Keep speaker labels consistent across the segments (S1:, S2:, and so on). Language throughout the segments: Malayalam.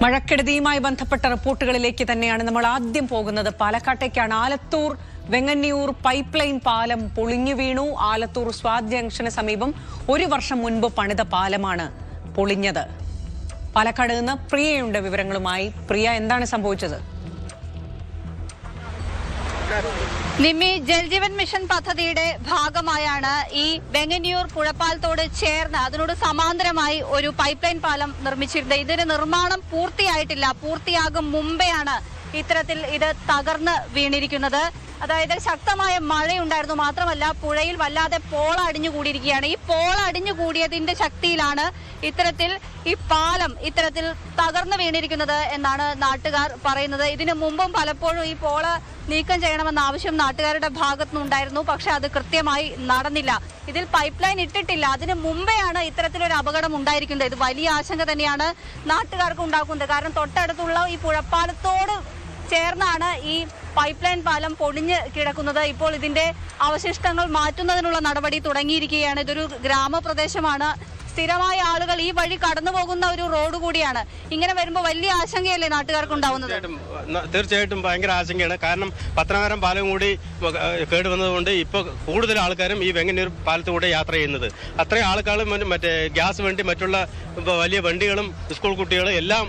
S1: മഴക്കെടുതിയുമായി ബന്ധപ്പെട്ട റിപ്പോർട്ടുകളിലേക്ക് തന്നെയാണ് നമ്മൾ ആദ്യം പോകുന്നത്. പാലക്കാട്ടേക്കാണ്. ആലത്തൂർ വെങ്ങന്നിയൂർ പൈപ്പ് ലൈൻ പാലം പൊളിഞ്ഞു വീണു. ആലത്തൂർ സ്വാത് ജംഗ്ഷന് സമീപം 1 വർഷം മുൻപ് പണിത പാലമാണ് പൊളിഞ്ഞത്. പാലക്കാട് നിന്ന് പ്രിയയുണ്ട് വിവരങ്ങളുമായി. പ്രിയ, എന്താണ് സംഭവിച്ചത്?
S2: നിമ്മി, ജൽജീവൻ മിഷൻ പദ്ധതിയുടെ ഭാഗമായാണ് ഈ വെങ്ങന്നിയൂർ പുഴപ്പാലത്തോട് ചേർന്ന് അതിനോട് സമാന്തരമായി ഒരു പൈപ്പ് ലൈൻ പാലം നിർമ്മിച്ചിരുന്നത്. ഇതിന്റെ നിർമ്മാണം പൂർത്തിയായിട്ടില്ല. പൂർത്തിയാകും മുമ്പെയാണ് ഇത്തരത്തിൽ ഇത് തകർന്ന് വീണിരിക്കുന്നത്. അതായത് ശക്തമായ മഴയുണ്ടായിരുന്നു. മാത്രമല്ല പുഴയിൽ വല്ലാതെ പോള അടിഞ്ഞുകൂടിയിരിക്കുകയാണ്. ഈ പോള അടിഞ്ഞുകൂടിയതിന്റെ ശക്തിയിലാണ് ഇത്തരത്തിൽ ഈ പാലം ഇത്തരത്തിൽ തകർന്നു വീണിരിക്കുന്നത് എന്നാണ് നാട്ടുകാർ പറയുന്നത്. ഇതിനു മുമ്പും പലപ്പോഴും ഈ പോള നീക്കം ചെയ്യണമെന്ന ആവശ്യം നാട്ടുകാരുടെ ഭാഗത്തുനിന്നുണ്ടായിരുന്നു. പക്ഷെ അത് കൃത്യമായി നടന്നില്ല. ഇതിൽ പൈപ്പ് ലൈൻ ഇട്ടിട്ടില്ല. അതിനു മുമ്പെയാണ് ഇത്തരത്തിലൊരു അപകടം ഉണ്ടായിരിക്കുന്നത്. ഇത് വലിയ ആശങ്ക തന്നെയാണ് നാട്ടുകാർക്ക് ഉണ്ടാക്കുന്നത്. കാരണം തൊട്ടടുത്തുള്ള ഈ പുഴപ്പാലത്തോട് ചേർന്നാണ് ഈ പൈപ്പ് ലൈൻ പാലം പൊളിഞ്ഞ് കിടക്കുന്നത്. ഇപ്പോൾ ഇതിന്റെ അവശിഷ്ടങ്ങൾ മാറ്റുന്നതിനുള്ള നടപടി തുടങ്ങിയിരിക്കുകയാണ്. ഇതൊരു ഗ്രാമപ്രദേശമാണ്. സ്ഥിരമായ ആളുകൾ ഈ വഴി കടന്നു പോകുന്ന ഒരു റോഡ് കൂടിയാണ്. ഇങ്ങനെ വരുമ്പോൾ വലിയ ആശങ്കയല്ലേ നാട്ടുകാർക്ക് ഉണ്ടാവുന്നത്?
S3: തീർച്ചയായിട്ടും ഭയങ്കര ആശങ്കയാണ്. കാരണം പത്തനാപുരം പാലം കൂടി കേടുവന്നതുകൊണ്ട് ഇപ്പോൾ കൂടുതൽ ആൾക്കാരും ഈ വെങ്ങന്നൂർ പാലത്തുകൂടെ യാത്ര ചെയ്യുന്നത്. അത്രയും ആൾക്കാരും മറ്റേ ഗ്യാസ് വണ്ടി, മറ്റുള്ള വലിയ വണ്ടികളും സ്കൂൾ കുട്ടികളും എല്ലാം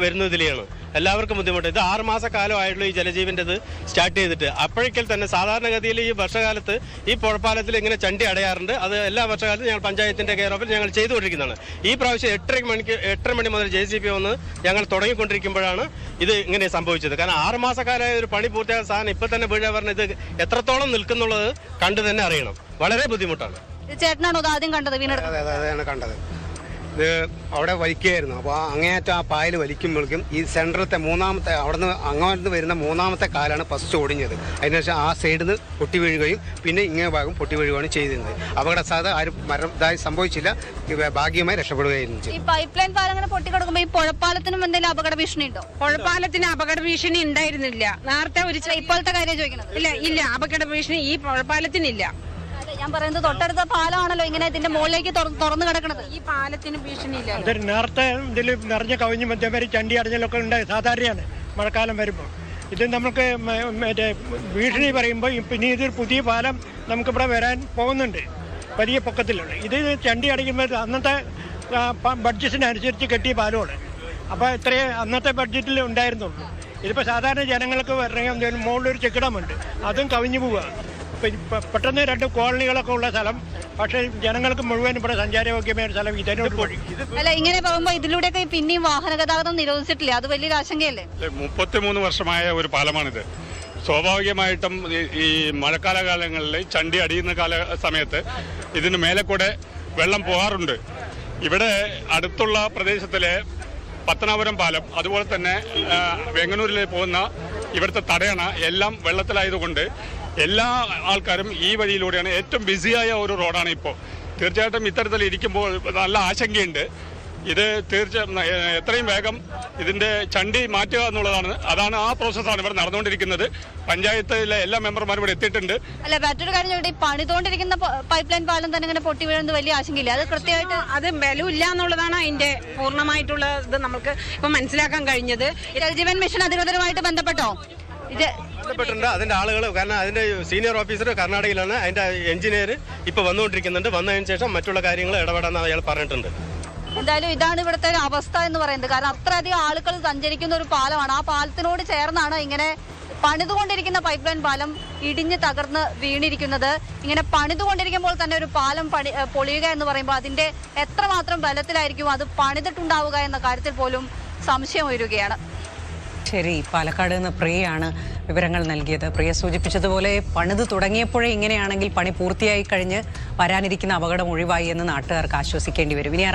S3: വരുന്നതിലെയാണ്. എല്ലാവർക്കും ബുദ്ധിമുട്ട്. ഇത് 6 മാസക്കാലമായിട്ടുള്ള ഈ ജലജീവൻ്റെത് സ്റ്റാർട്ട് ചെയ്തിട്ട്. അപ്പോഴേക്കൽ തന്നെ സാധാരണഗതിയിൽ ഈ വർഷകാലത്ത് ഈ പുഴപ്പാലത്തിൽ ഇങ്ങനെ ചണ്ടി അടയാറുണ്ട്. അത് എല്ലാ വർഷകാലത്തും ഞങ്ങൾ പഞ്ചായത്തിന്റെ കെയർ ഓഫിൽ ഞങ്ങൾ ചെയ്തുകൊണ്ടിരിക്കുന്നതാണ്. ഈ പ്രാവശ്യം 8:30 മണി മുതൽ JCB വന്ന് ഞങ്ങൾ തുടങ്ങിക്കൊണ്ടിരിക്കുമ്പോഴാണ് ഇത് ഇങ്ങനെ സംഭവിച്ചത്. കാരണം 6 മാസക്കാലമായ ഒരു പണി പൂർത്തിയായ സാധനം ഇപ്പൊ തന്നെ വീഴാൻ പറഞ്ഞ ഇത് എത്രത്തോളം നിൽക്കുന്നുള്ളത് കണ്ടു തന്നെ അറിയണം. വളരെ ബുദ്ധിമുട്ടാണ്.
S2: ചേട്ടനാണോ ആദ്യം കണ്ടത്?
S4: അതാണ് കണ്ടത്. ഇത് അവിടെ വലിക്കുകയായിരുന്നു. അപ്പോൾ അങ്ങേയറ്റം ആ പായൽ വലിക്കുമ്പോഴേക്കും ഈ സെൻറ്ററിലത്തെ മൂന്നാമത്തെ അവിടെ നിന്ന് അങ്ങോട്ട് വരുന്ന മൂന്നാമത്തെ കാലാണ് ഫസ്റ്റ് ഒടിഞ്ഞത്. അതിനുശേഷം ആ സൈഡിൽ നിന്ന് പൊട്ടി വീഴുകയും പിന്നെ ഇങ്ങേ ഭാഗം പൊട്ടി വീഴുകയാണ് ചെയ്തിരുന്നത്. അപകട സാധ്യത ആരും ഇതായി സംഭവിച്ചില്ല. ഭാഗ്യമായി രക്ഷപ്പെടുകയായിരുന്നു.
S2: ഈ പൈപ്പ് ലൈൻ പാലങ്ങൾ പൊട്ടിക്കിടക്കുമ്പോൾ ഈ പുഴപ്പാലത്തിനും എന്തെങ്കിലും അപകട ഭീഷണി ഉണ്ടോ?
S5: പുഴപ്പാലത്തിന് അപകട ഭീഷണി ഉണ്ടായിരുന്നില്ല നേരത്തെ.
S2: ഇപ്പോഴത്തെ കാര്യം ചോദിക്കുന്നത്
S5: ഇല്ല അപകട ഭീഷണി ഈ പുഴപ്പാലത്തിനില്ല.
S2: ഞാൻ പറയുന്നത് തൊട്ടടുത്ത പാലമാണല്ലോ ഇങ്ങനെ ഇതിന്റെ മുകളിലേക്ക് തുറന്നു കിടക്കുന്നത്.
S5: ഈ പാലത്തിന് ഭീഷണിയില്ല.
S6: നേരത്തെ ഇതിൽ നിറഞ്ഞ കവിഞ്ഞ് മധ്യം വരെ ചണ്ടി അടഞ്ഞലൊക്കെ ഉണ്ടായി. സാധാരണയാണ് മഴക്കാലം വരുമ്പോൾ. ഇത് നമുക്ക് മറ്റേ ഭീഷണി പറയുമ്പോൾ പിന്നെ ഇതൊരു പുതിയ പാലം നമുക്കിവിടെ വരാൻ പോകുന്നുണ്ട്. വലിയ പൊക്കത്തിലുള്ള ഇത് ചണ്ടി അടയ്ക്കുമ്പോൾ അന്നത്തെ ബഡ്ജറ്റിനനുസരിച്ച് കെട്ടിയ പാലമാണ്. അപ്പോൾ ഇത്രയും അന്നത്തെ ബഡ്ജറ്റിൽ ഉണ്ടായിരുന്നുള്ളൂ. ഇതിപ്പോൾ സാധാരണ ജനങ്ങൾക്ക് വരണമെങ്കിൽ മുകളിലൊരു ചെക്കിടമുണ്ട്, അതും കവിഞ്ഞു പോവുക. പെട്ടെന്ന് 2 കോളനികളൊക്കെ ഉള്ള സ്ഥലം. പക്ഷേ ജനങ്ങൾക്ക് മുഴുവൻ ഇവിടെ സഞ്ചാരയോഗ്യമായ സ്ഥലം ഇതിനോട് പോയി.
S2: അല്ല, ഇങ്ങനെ പോകുമ്പോൾ ഇതിലൂടെയൊക്കെ പിന്നെയും വാഹന ഗതാഗതം നിരോധിച്ചിട്ടില്ലേ? അത് വലിയൊരു ആശങ്കയല്ലേ?
S7: 33 വർഷമായ ഒരു പാലമാണിത്. സ്വാഭാവികമായിട്ടും ഈ മഴക്കാലങ്ങളിൽ ചണ്ടി അടിയുന്ന സമയത്ത് ഇതിന് മേലെ കൂടെ വെള്ളം പോകാറുണ്ട്. ഇവിടെ അടുത്തുള്ള പ്രദേശത്തിലെ പത്തനാപുരം പാലം, അതുപോലെ തന്നെ വെങ്ങന്നൂരിലേക്ക് പോകുന്ന ഇവിടുത്തെ തടയണ എല്ലാം വെള്ളത്തിലായതുകൊണ്ട് എല്ലാ ആൾക്കാരും ഈ വഴിയിലൂടെയാണ്. ഏറ്റവും ബിസിയായ ഒരു റോഡാണ് ഇപ്പോൾ. തീർച്ചയായിട്ടും ഇത്തരത്തിൽ ഇരിക്കുമ്പോൾ നല്ല ആശങ്കയുണ്ട്. ഇത് എത്രയും വേഗം ഇതിന്റെ ചണ്ടി മാറ്റുക എന്നുള്ളതാണ്. ആ പ്രോസസ്സാണ് ഇവിടെ നടന്നുകൊണ്ടിരിക്കുന്നത്. പഞ്ചായത്തിലെ എല്ലാ മെമ്പർമാരും ഇവിടെ എത്തിയിട്ടുണ്ട്.
S2: അല്ല, മറ്റൊരു കാര്യം, പണിതുകൊണ്ടിരിക്കുന്ന പൈപ്പ് ലൈൻ പാലം തന്നെ ഇങ്ങനെ പൊട്ടി വീഴുന്നത് വലിയ ആശങ്കയില്ല? അത് കൃത്യമായിട്ട്
S5: അത് ബലമില്ല എന്നുള്ളതാണ് അതിന്റെ പൂർണ്ണമായിട്ടുള്ള ഇത് നമുക്ക് ഇപ്പൊ മനസ്സിലാക്കാൻ കഴിഞ്ഞത്.
S2: ജൽജീവൻ മിഷൻ അധികൃതരുമായിട്ട് ബന്ധപ്പെട്ടോ?
S3: ബന്ധപ്പെട്ടിട്ടുണ്ട് അതിന്റെ ആളുകൾ. കാരണം അതിന്റെ സീനിയർ ഓഫീസർ കർണാടകയിലാണ്. അതിന്റെ എഞ്ചിനീയർ ഇപ്പൊ വന്നുകൊണ്ടിരിക്കുന്നുണ്ട്. വന്നതിന് ശേഷം മറ്റുള്ള കാര്യങ്ങൾ ഇടപെടാൻ അയാൾ പറഞ്ഞിട്ടുണ്ട്.
S2: എന്തായാലും ഇതാണ് ഇവിടുത്തെ ഒരു അവസ്ഥ എന്ന് പറയുന്നത്. കാരണം അത്രയധികം ആളുകൾ സഞ്ചരിക്കുന്ന ഒരു പാലമാണ്. ആ പാലത്തിനോട് ചേർന്നാണ് ഇങ്ങനെ പണിതുകൊണ്ടിരിക്കുന്ന പൈപ്പ് ലൈൻ പാലം ഇടിഞ്ഞ് തകർന്ന് വീണിരിക്കുന്നത്. ഇങ്ങനെ പണിതുകൊണ്ടിരിക്കുമ്പോൾ തന്നെ ഒരു പാലം പൊളിയുക എന്ന് പറയുമ്പോൾ അതിന്റെ എത്രമാത്രം ബലത്തിലായിരിക്കും അത് പണിതിട്ടുണ്ടാവുക എന്ന കാര്യത്തിൽ പോലും സംശയം ഉയരുകയാണ്.
S1: ശരി, പാലക്കാട് നിന്ന് പ്രിയയാണ് വിവരങ്ങൾ നൽകിയത്. പ്രിയ സൂചിപ്പിച്ചതുപോലെ പണിത് തുടങ്ങിയപ്പോഴേ ഇങ്ങനെയാണെങ്കിൽ പണി പൂർത്തിയായി കഴിഞ്ഞ് വരാനിരിക്കുന്ന അപകടം ഒഴിവായി എന്ന് നാട്ടുകാർക്ക് ആശ്വസിക്കേണ്ടി വരും. ഇനി